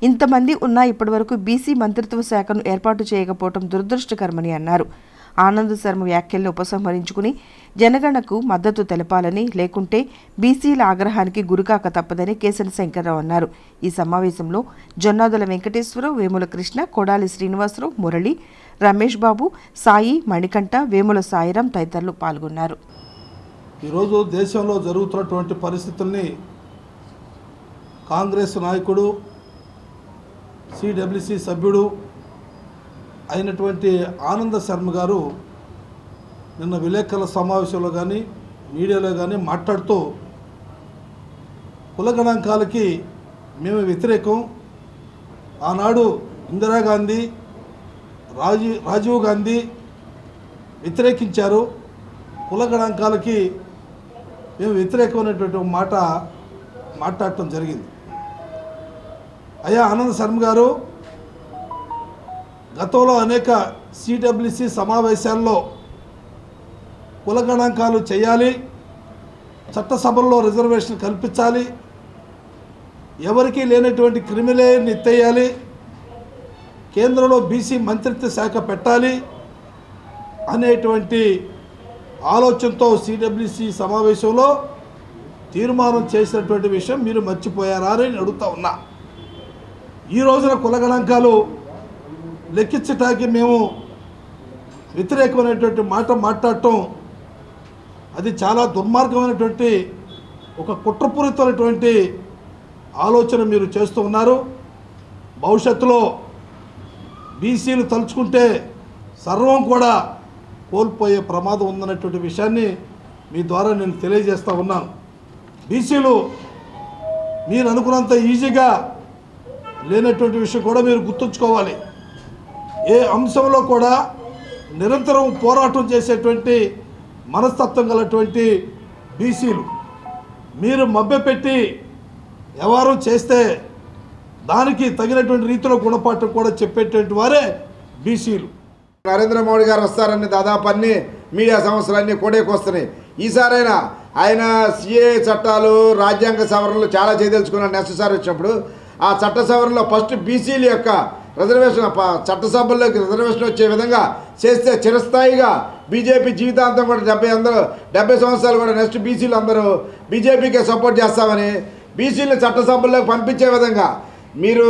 ఇంతమంది ఉన్నా ఇప్పటివరకు బీసీ మంత్రిత్వ శాఖను ఏర్పాటు చేయకపోవడం దురదృష్టకరమని అన్నారు. ఆనంద్ శర్మ వ్యాఖ్యలను ఉపసంహరించుకుని జనగణకు మద్దతు తెలపాలని, లేకుంటే బీసీల ఆగ్రహానికి గురికాక తప్పదని కేశన శంకర్రావు అన్నారు. ఈ సమావేశంలో జొన్నాదుల వెంకటేశ్వరరావు, వేముల కృష్ణ, కొడాలి శ్రీనివాసరావు, మురళి, రమేష్ బాబు, సాయి, మణికంఠ, వేముల సాయిరాం తదితరులు పాల్గొన్నారు. ఈరోజు దేశంలో జరుగుతున్నటువంటి పరిస్థితుల్ని కాంగ్రెస్ నాయకుడు, సిడబ్ల్యూసి సభ్యుడు అయినటువంటి ఆనంద శర్మ గారు నిన్న విలేకరుల సమావేశంలో కానీ మీడియాలో కానీ మాట్లాడుతూ కుల గణాంకాలకి మేము వ్యతిరేకం, ఆనాడు ఇందిరాగాంధీ, రాజీవ్ గాంధీ వ్యతిరేకించారు, కుల గణాంకాలకి మేము వ్యతిరేకమైనటువంటి మాట మాట్లాడటం జరిగింది. అయ్యా ఆనంద్ శర్మ గారు, గతంలో అనేక సిడబ్ల్యూసి సమావేశాల్లో కుల గణాంకాలు చేయాలి, చట్టసభల్లో రిజర్వేషన్ కల్పించాలి, ఎవరికీ లేనటువంటి క్రిమిలేయర్ని ఎత్తేయాలి, కేంద్రంలో బీసీ మంత్రిత్వ శాఖ పెట్టాలి అనేటువంటి ఆలోచనతో సిడబ్ల్యూసి సమావేశంలో తీర్మానం చేసినటువంటి విషయం మీరు మర్చిపోయారా అని అడుగుతా ఉన్నా. ఈ రోజున కుల గణాంకాలు లెక్కించటానికి మేము వ్యతిరేకమైనటువంటి మాట మాట్లాడటం అది చాలా దుర్మార్గమైనటువంటి ఒక కుట్రపూరితమైనటువంటి ఆలోచన మీరు చేస్తూ ఉన్నారు. భవిష్యత్తులో బీసీలు తలుచుకుంటే సర్వం కూడా కోల్పోయే ప్రమాదం ఉందన్నటువంటి విషయాన్ని మీ ద్వారా నేను తెలియజేస్తూ ఉన్నాను. బీసీలు మీరు అనుకున్నంత ఈజీగా లేనటువంటి విషయం కూడా మీరు గుర్తుంచుకోవాలి. ఏ అంశంలో కూడా నిరంతరం పోరాటం చేసేటువంటి మనస్తత్వం గలటువంటి బీసీలు మీరు మభ్యపెట్టి వ్యవహారం చేస్తే దానికి తగినటువంటి రీతిలో గుణపాఠం కూడా చెప్పేటువంటి వారే బీసీలు. నరేంద్ర మోడీ గారు వస్తారని దాదాపు అన్ని మీడియా సంస్థలన్నీ కోడేకొస్తున్నాయి. ఈసారైనా ఆయన సిఏ చట్టాలు, రాజ్యాంగ సవరణలు చాలా చేయదలుచుకున్నాడు. నెక్స్ట్ సారి వచ్చినప్పుడు ఆ చట్ట సవరణలో ఫస్ట్ బీసీల యొక్క రిజర్వేషన్ చట్టసభల్లోకి రిజర్వేషన్ వచ్చే విధంగా చేస్తే చిరస్థాయిగా బీజేపీ జీవితాంతం కూడా 70 సంవత్సరాలు కూడా నెక్స్ట్ బీసీలు అందరూ బీజేపీకే సపోర్ట్ చేస్తామని బీసీలను చట్టసభల్లోకి పంపించే విధంగా మీరు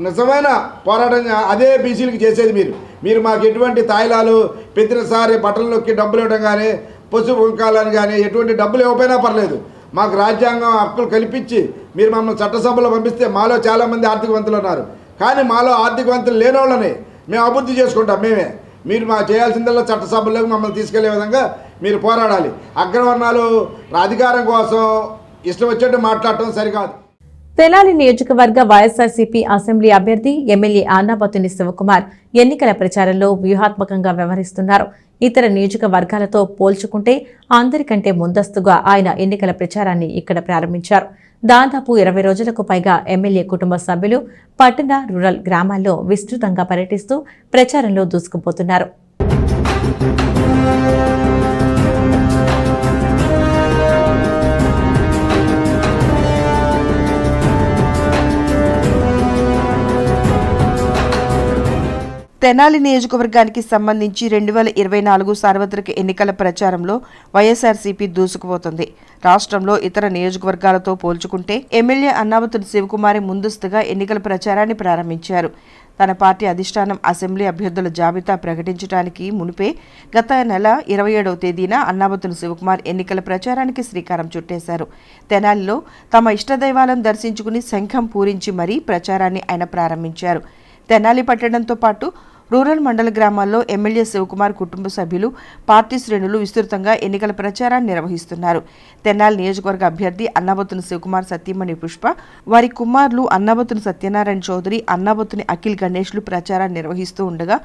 నిజమైన పోరాటం అదే బీసీలకు చేసేది. మీరు మాకు ఎటువంటి తాయిలాలు ప్రతిసారి బట్టల్లోకి డబ్బులు ఇవ్వడం కానీ, పసుపు కుంకాలని కానీ ఎటువంటి డబ్బులు ఇవ్వకపోయినా పర్లేదు, మాకు రాజ్యాంగం హక్కులు కల్పించి మీరు మమ్మల్ని చట్టసభలో పంపిస్తే మాలో చాలామంది ఆర్థికవంతులు ఉన్నారు. కానీ మాలో ఆర్థికవంతులు లేని వాళ్ళని మేము అభివృద్ధి చేసుకుంటాం. మీరు మా చేయాల్సిందల్లా చట్టసభల్లోకి మమ్మల్ని తీసుకెళ్లే విధంగా మీరు పోరాడాలి. అగ్రవర్ణాలు అధికారం కోసం ఇష్టం వచ్చేట్టు మాట్లాడటం సరికాదు. తెనాలి నియోజకవర్గ వైఎస్ఆర్సీపీ అసెంబ్లీ అభ్యర్థి ఎమ్మెల్యే ఆనాబత్తుని శివకుమార్ ఎన్నికల ప్రచారంలో వ్యూహాత్మకంగా వ్యవహరిస్తున్నారు. ఇతర నియోజకవర్గాలతో పోల్చుకుంటే అందరికంటే ముందస్తుగా ఆయన ఎన్నికల ప్రచారాన్ని ఇక్కడ ప్రారంభించారు. దాదాపు 20 రోజులకు పైగా ఎమ్మెల్యే కుటుంబ సభ్యులు పట్టణ, రూరల్ గ్రామాల్లో విస్తృతంగా పర్యటిస్తూ ప్రచారంలో దూసుకుపోతున్నారు. తెనాలి నియోజకవర్గానికి సంబంధించి 2024 సార్వత్రిక ఎన్నికల ప్రచారంలో వైఎస్ఆర్సీపీ దూసుకుపోతుంది. రాష్ట్రంలో ఇతర నియోజకవర్గాలతో పోల్చుకుంటే ఎమ్మెల్యే అన్నాబత్తుని శివకుమార్ ముందస్తుగా ఎన్నికల ప్రచారాన్ని ప్రారంభించారు. తన పార్టీ అధిష్టానం అసెంబ్లీ అభ్యర్థుల జాబితా ప్రకటించడానికి మునిపే గత నెల 27వ తేదీన అన్నాబత్తుని శివకుమార్ ఎన్నికల ప్రచారానికి శ్రీకారం చుట్టేశారు. తెనాలిలో తమ ఇష్టదైవాలను దర్శించుకుని శంఖం పూరించి మరీ ప్రచారాన్ని ఆయన ప్రారంభించారు. తెనాలి పట్టణంతో పాటు రూరల్ మండల గ్రామాల్లో ఎమ్మెల్యే శివకుమార్ కుటుంబ సభ్యులు, పార్టీ శ్రేణులు విస్తృతంగా ఎన్నికల ప్రచారాన్ని నిర్వహిస్తున్నారు. తెనాలి నియోజకవర్గ అభ్యర్థి అన్నాబత్తుని శివకుమార్ సతీమణి పుష్ప, వారి కుమారులు అన్నాబత్తుని సత్యనారాయణ చౌదరి, అన్నాబత్తుని అఖిల్ గణేష్లు ప్రచారాన్ని నిర్వహిస్తూ ఉండగా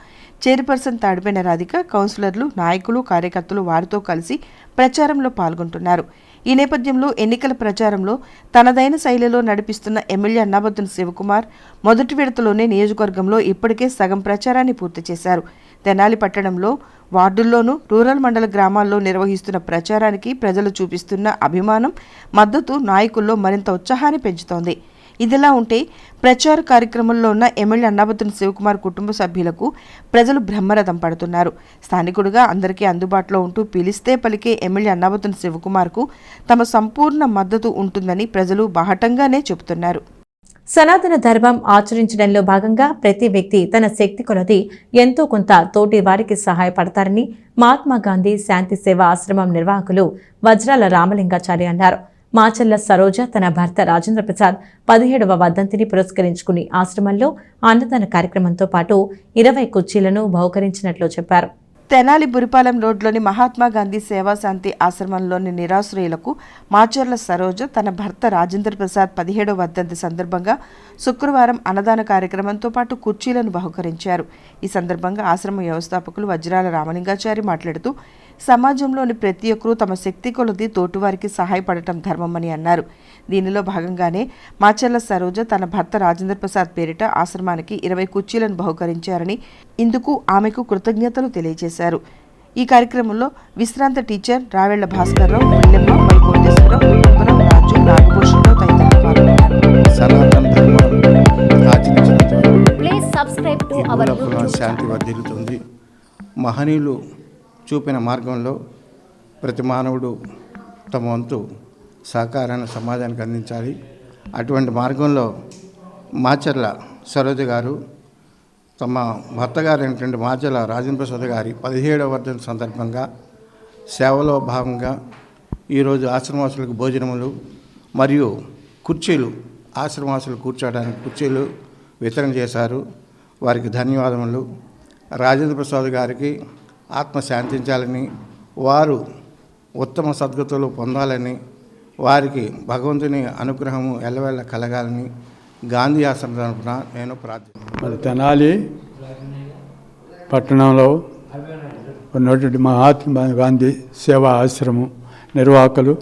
చైర్పర్సన్ తాడిపైన రాధిక, కౌన్సిలర్లు, నాయకులు, కార్యకర్తలు వారితో కలిసి ప్రచారంలో పాల్గొంటున్నారు. ఈ నేపథ్యంలో ఎన్నికల ప్రచారంలో తనదైన శైలిలో నడిపిస్తున్న ఎమ్మెల్యే అన్నాబత్తుని శివకుమార్ మొదటి విడతలోనే నియోజకవర్గంలో ఇప్పటికే సగం ప్రచారాన్ని పూర్తి చేశారు. తెనాలి పట్టణంలో, వార్డుల్లోనూ, రూరల్ మండల గ్రామాల్లో నిర్వహిస్తున్న ప్రచారానికి ప్రజలు చూపిస్తున్న అభిమానం, మద్దతు నాయకుల్లో మరింత ఉత్సాహాన్ని పెంచుతోంది. ఇదిలా ఉంటే ప్రచార కార్యక్రమంలో ఉన్న ఎమ్మెల్యే అన్నాబత్తుని శివకుమార్ కుటుంబ సభ్యులకు ప్రజలు బ్రహ్మరథం పడుతున్నారు. స్థానికుడుగా అందరికీ అందుబాటులో ఉంటూ పిలిస్తే పలికే ఎమ్మెల్యే అన్నాబత్తుని శివకుమార్కు తమ సంపూర్ణ మద్దతు ఉంటుందని ప్రజలు బాహటంగానే చెబుతున్నారు. సనాతన ధర్మం ఆచరించడంలో భాగంగా ప్రతి వ్యక్తి తన శక్తి కొలది ఎంతో కొంత తోటి వారికి సహాయపడతారని మహాత్మా గాంధీ శాంతి సేవ ఆశ్రమం నిర్వాహకులు వజ్రాల రామలింగాచారి అన్నారు. మాచర్ల సరోజ తన భర్త రాజేంద్ర ప్రసాద్ 17వ వర్ధంతిని పురస్కరించుకుని ఆశ్రమంలో అన్నదాన కార్యక్రమంతో పాటు 20 కుర్చీలను బహుకరించినట్లు చెప్పారు. తెనాలి బురిపాలెం రోడ్లోని మహాత్మా గాంధీ సేవా శాంతి ఆశ్రమంలోని నిరాశ్రయులకు మాచర్ల సరోజ తన భర్త రాజేంద్ర ప్రసాద్ 17వ వర్ధంతి సందర్భంగా శుక్రవారం అన్నదాన కార్యక్రమంతో పాటు కుర్చీలను బహుకరించారు. ఈ సందర్భంగా ఆశ్రమ వ్యవస్థాపకులు వజ్రాల రామలింగాచారి మాట్లాడుతూ సమాజంలోని ప్రతి ఒక్కరూ తమ శక్తి కొలది తోటివారికి సహాయపడటం ధర్మమని అన్నారు. దీనిలో భాగంగానే మాచర్ల సరోజ తన భర్త రాజేంద్ర ప్రసాద్ పేరిట ఆశ్రమానికి 20 కుర్చీలను బహుకరించారని ఇందుకు ఆమెకు కృతజ్ఞతలు తెలియజేశారు. ఈ కార్యక్రమంలో విశ్రాంత టీచర్ రావెళ్ల భాస్కర్రావు, పిల్లమ్మ, వైకోటేశ్వరరావు, కుటుంబరావు, రాజు, నాగభూషణరావు తదితరులు పాల్గొన్నారు. శాంతి వర్ధిల్లుతుంది. మహనీయులు చూపిన మార్గంలో ప్రతి మానవుడు తమ వంతు సహకారాన్ని సమాజానికి అందించాలి. అటువంటి మార్గంలో మాచర్ల సరోజ గారు తమ భర్త గారు అయినటువంటి మాచర్ల రాజేంద్ర ప్రసాద్ గారి 17వ వర్ధంతి సందర్భంగా సేవలో భాగంగా ఈరోజు ఆశ్రమవాసులకు భోజనములు మరియు కుర్చీలు, ఆశ్రమవాసులు కూర్చోడానికి కుర్చీలు వితరణ చేశారు. వారికి ధన్యవాదములు. రాజేంద్ర ప్రసాద్ గారికి ఆత్మ శాంతించాలని, వారు ఉత్తమ సద్గతులు పొందాలని, వారికి భగవంతుని అనుగ్రహము ఎల్లవెల్ల కలగాలని గాంధీ ఆశ్రమం తరపున నేను ప్రార్థిస్తున్నాను. మరి తెనాలి పట్టణంలో ఉన్నటువంటి మహాత్మా గాంధీ సేవా ఆశ్రమం నిర్వాహకులు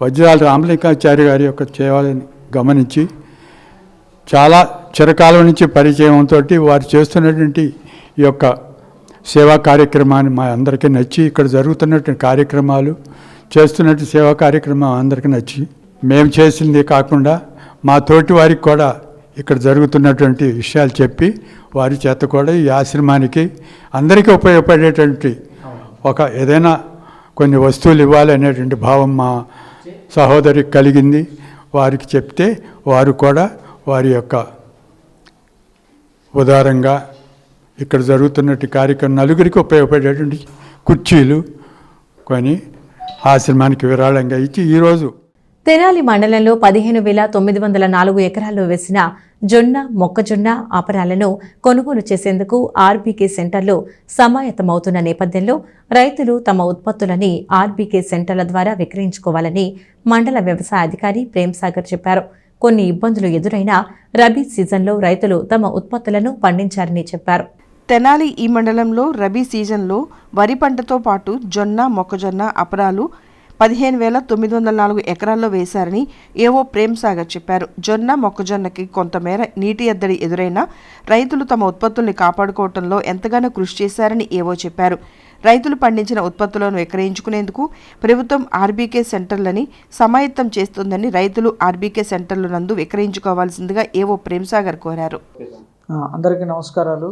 వజ్రాల రామలింగాచారి గారి యొక్క సేవలను గమనించి చాలా చిరకాలం నుంచి పరిచయంతో వారు చేస్తున్నటువంటి ఈ యొక్క సేవా కార్యక్రమాన్ని మా అందరికీ నచ్చి, ఇక్కడ జరుగుతున్నటువంటి కార్యక్రమాలు చేస్తున్నట్టు సేవా కార్యక్రమం అందరికీ నచ్చి, మేము చేసింది కాకుండా మా తోటి వారికి కూడా ఇక్కడ జరుగుతున్నటువంటి విషయాలు చెప్పి వారి చేత కూడా ఈ ఆశ్రమానికి అందరికీ ఉపయోగపడేటువంటి ఒక ఏదైనా కొన్ని వస్తువులు ఇవ్వాలి అనేటువంటి భావం మా సహోదరికి కలిగింది. వారికి చెప్తే వారు కూడా వారి యొక్క ఉదారంగా ఇక్కడ జరుగుతున్నట్టు కార్యక్రమం నలుగురికి ఉపయోగపడేటువంటి కుర్చీలు కొని ఆశ్రమానికి విరాళంగా ఇచ్చి ఈరోజు తెనాలి మండలంలో 15,904 ఎకరాల్లో వేసిన జొన్న, మొక్కజొన్న అపరాలను కొనుగోలు చేసేందుకు ఆర్బీకే సెంటర్లు సమాయత్తమవుతున్న నేపథ్యంలో రైతులు తమ ఉత్పత్తులని ఆర్బీకే సెంటర్ల ద్వారా విక్రయించుకోవాలని మండల వ్యవసాయ అధికారి ప్రేమ్సాగర్ చెప్పారు. కొన్ని ఇబ్బందులు ఎదురైనా రబీ సీజన్లో రైతులు తమ ఉత్పత్తులను పండించారని చెప్పారు. తెనాలి ఈ మండలంలో రబీ సీజన్లో వరి పంటతో పాటు జొన్న, మొక్కజొన్న అపరాలు 15,904 ఎకరాల్లో వేశారని ఏవో ప్రేమ్సాగర్ చెప్పారు. జొన్న, మొక్కజొన్నకి కొంతమేర నీటి ఎద్దడి ఎదురైనా రైతులు తమ ఉత్పత్తుల్ని కాపాడుకోవడంలో ఎంతగానో కృషి చేశారని ఏవో చెప్పారు. రైతులు పండించిన ఉత్పత్తులను విక్రయించుకునేందుకు ప్రభుత్వం ఆర్బీకే సెంటర్లని సమాయత్తం చేస్తుందని రైతులు ఆర్బీకే సెంటర్ల నందు విక్రయించుకోవాల్సిందిగా ఏవో ప్రేమ్సాగర్ కోరారు. అందరికీ నమస్కారాలు.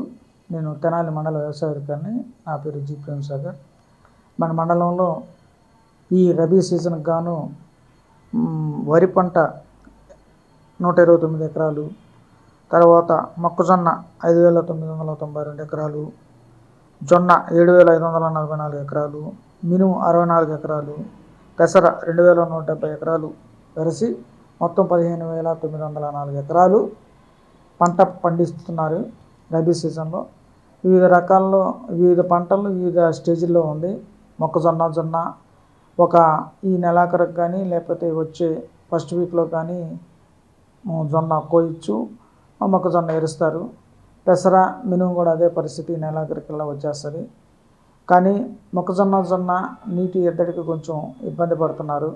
నేను తెనాలి మండల వ్యవసాయ అధికారిని. నా పేరు జి ప్రేమ్సాగర్. మన మండలంలో ఈ రబీ సీజన్కి గాను వరి పంట 129 ఎకరాలు, తర్వాత మొక్కజొన్న 5,992 ఎకరాలు, జొన్న 7,544 ఎకరాలు, మినుము 64 ఎకరాలు, పెసర 2,170 ఎకరాలు వెరసి మొత్తం 15,904 ఎకరాలు పంట పండిస్తున్నారు. రబీ సీజన్లో వివిధ రకాల్లో వివిధ పంటలు వివిధ స్టేజ్ల్లో ఉంది. మొక్కజొన్న జొన్న ఒక ఈ నెలాఖరుకు కానీ లేకపోతే వచ్చే ఫస్ట్ వీక్లో కానీ జొన్న కోయచ్చు, మొక్కజొన్న ఎరుస్తారు. పెసర మినుము కూడా అదే పరిస్థితి, నెలాఖరుకల్లా వచ్చేస్తుంది. కానీ మొక్కజొన్న జొన్న నీటి ఎద్దడికి కొంచెం ఇబ్బంది పడుతున్నారు.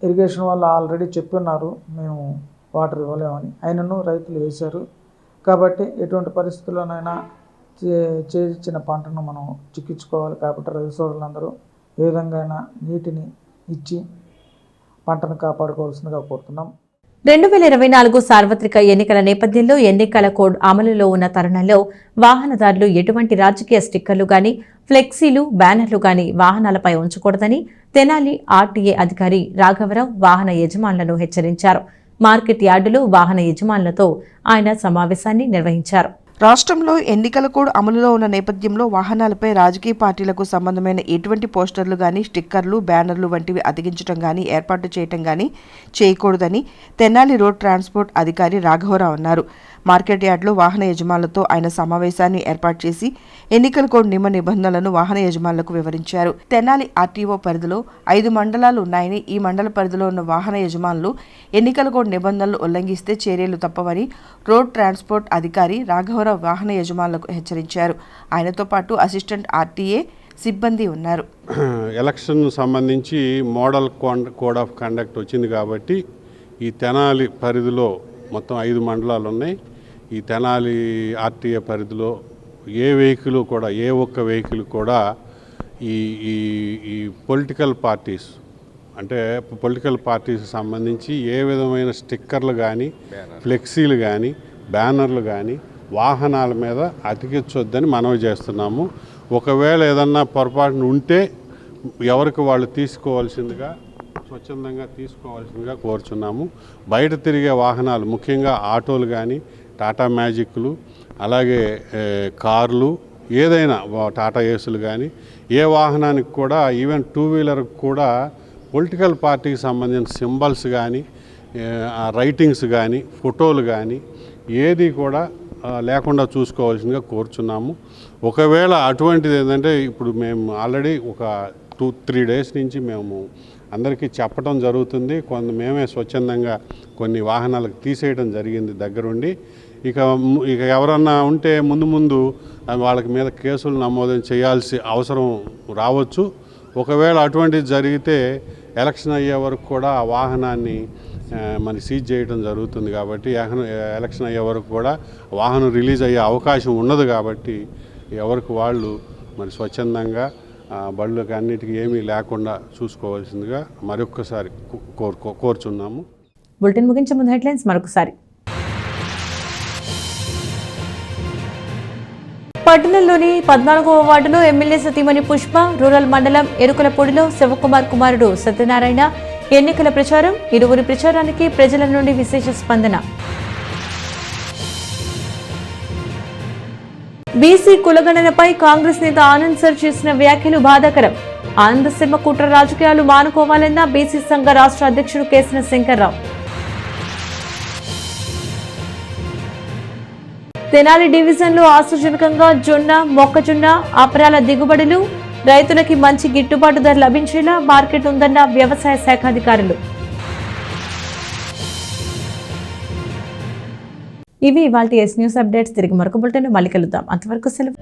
ఇరిగేషన్ వాళ్ళు ఆల్రెడీ చెప్పున్నారు మేము వాటర్ ఇవ్వలేమని, అయినను రైతులు వేశారు. కాబట్టి ఎటువంటి పరిస్థితుల్లోనైనా చేసిన పంటను మనం చిక్కించుకోవాలి. కాబట్టి రైతు సోదరులందరూ ఏ విధంగా నీటిని ఇచ్చి పంటను కాపాడుకోవాల్సిందిగా కోరుతున్నాం. 2024 సార్వత్రిక ఎన్నికల నేపథ్యంలో ఎన్నికల కోడ్ అమలులో ఉన్న తరుణంలో వాహనదారులు ఎటువంటి రాజకీయ స్టిక్కర్లు గాని, ఫ్లెక్సీలు, బ్యానర్లు గాని వాహనాలపై ఉంచకూడదని తెనాలి ఆర్టీఏ అధికారి రాఘవరావు వాహన యజమానులను హెచ్చరించారు. మార్కెట్ యార్డులో వాహన యజమానులతో ఆయన సమావేశాన్ని నిర్వహించారు. రాష్ట్రంలో ఎన్నికల కోడ్ అమలులో ఉన్న నేపథ్యంలో వాహనాలపై రాజకీయ పార్టీలకు సంబంధమైన ఎటువంటి పోస్టర్లు గానీ, స్టిక్కర్లు, బ్యానర్లు వంటివి అతికించడం గానీ, ఏర్పాటు చేయటం గానీ చేయకూడదని తెనాలి రోడ్ ట్రాన్స్పోర్ట్ అధికారి రాఘవరావు అన్నారు. మార్కెట్ యార్డులో వాహన యజమానులతో ఆయన సమావేశాన్ని ఏర్పాటు చేసి ఎన్నికల కోడ్ నియమ నిబంధనలను వాహన యజమానులకు వివరించారు. తెనాలి ఆర్టీఓ పరిధిలో 5 మండలాలు ఉన్నాయని, ఈ మండల పరిధిలో ఉన్న వాహన యజమానులు ఎన్నికల కోడ్ నిబంధనలు ఉల్లంఘిస్తే చర్యలు తప్పవని రోడ్ ట్రాన్స్పోర్ట్ అధికారి రాఘవరావు వాహన యజమానులకు హెచ్చరించారు. ఆయనతో పాటు అసిస్టెంట్ ఆర్టీఏ సిబ్బంది ఉన్నారు. ఎలక్షన్ సంబంధించి మోడల్ కోడ్ ఆఫ్ కండక్ట్ వచ్చింది కాబట్టి ఈ తెనాలి పరిధిలో మొత్తం 5 మండలాలు ఉన్నాయి. ఈ తెనాలి ఆర్టీఏ పరిధిలో ఏ వెహికల్ కూడా, ఏ ఒక్క వెహికల్ కూడా ఈ ఈ ఈ పొలిటికల్ పార్టీస్ అంటే పొలిటికల్ పార్టీస్ సంబంధించి ఏ విధమైన స్టిక్కర్లు కానీ, ఫ్లెక్సీలు కానీ, బ్యానర్లు కానీ వాహనాల మీద అతికించొద్దని మనవి చేస్తున్నాము. ఒకవేళ ఏదన్నా పొరపాటున ఉంటే ఎవరికి వాళ్ళు స్వచ్ఛందంగా తీసుకోవాల్సిందిగా కోరుచున్నాము. బయట తిరిగే వాహనాలు ముఖ్యంగా ఆటోలు కానీ, టాటా మ్యాజిక్లు, అలాగే కార్లు, ఏదైనా టాటా ఏసులు కానీ ఏ వాహనానికి కూడా, ఈవెన్ 2 వీలర్కి కూడా పొలిటికల్ పార్టీకి సంబంధించిన సింబల్స్ కానీ, రైటింగ్స్ కానీ, ఫోటోలు కానీ ఏది కూడా లేకుండా చూసుకోవాల్సిందిగా కోరుచున్నాము. ఒకవేళ అటువంటిది ఏంటంటే ఇప్పుడు మేము ఆల్రెడీ ఒక 2-3 డేస్ నుంచి మేము అందరికీ చెప్పడం జరుగుతుంది. మేమే స్వచ్ఛందంగా కొన్ని వాహనాలకు తీసేయడం జరిగింది దగ్గరుండి. ఇక ఎవరన్నా ఉంటే ముందు వాళ్ళకి మీద కేసులు నమోదు చేయాల్సి అవసరం రావచ్చు. ఒకవేళ అటువంటిది జరిగితే ఎలక్షన్ అయ్యే వరకు కూడా ఆ వాహనాన్ని మరి సీజ్ చేయడం జరుగుతుంది. కాబట్టి ఎలక్షన్ అయ్యే వరకు కూడా వాహనం రిలీజ్ అయ్యే అవకాశం ఉండదు. కాబట్టి ఎవరికి వాళ్ళు మరి స్వచ్ఛందంగా బళ్ళకి అన్నిటికీ ఏమీ లేకుండా చూసుకోవాల్సిందిగా మరొక్కసారి కోరుచున్నాము. బులెటిన్ ముగించే ముందు హెడ్లైన్స్ మరొకసారి. పట్టణంలోని 14వ వార్డులో ఎమ్మెల్యే సతీమణి పుష్ప, రూరల్ మండలం ఎరుకలపూడిలో శివకుమార్ కుమారుడు సత్యనారాయణ ఎన్నికల ప్రచారం. ఇరువురి ప్రచారానికి ప్రజల నుండి విశేష స్పందన. బీసీ కులగణనపై కాంగ్రెస్ నేత ఆనంద్ సర్ చేసిన వ్యాఖ్యలు బాధాకరం. ఆనందశర్మ కుట్ర రాజకీయాలు మానుకోవాలన్న బీసీ సంఘ రాష్ట్ర అధ్యక్షుడు కేసిన శంకర్రావు. తెనాలి డివిజన్లో ఆశాజనకంగా జొన్న, మొక్కజొన్న, అపరాల దిగుబడులు, రైతులకి మంచి గిట్టుబాటు ధర లభించేలా మార్కెట్ ఉందన్న వ్యవసాయ శాఖ అధికారులు. ఇవి ఇవాల్టి ఎస్ న్యూస్ అప్డేట్స్. తిరిగి మరొక బులెటిన్ మళ్ళీ కలుద్దాం. అంతవరకు సెలవు.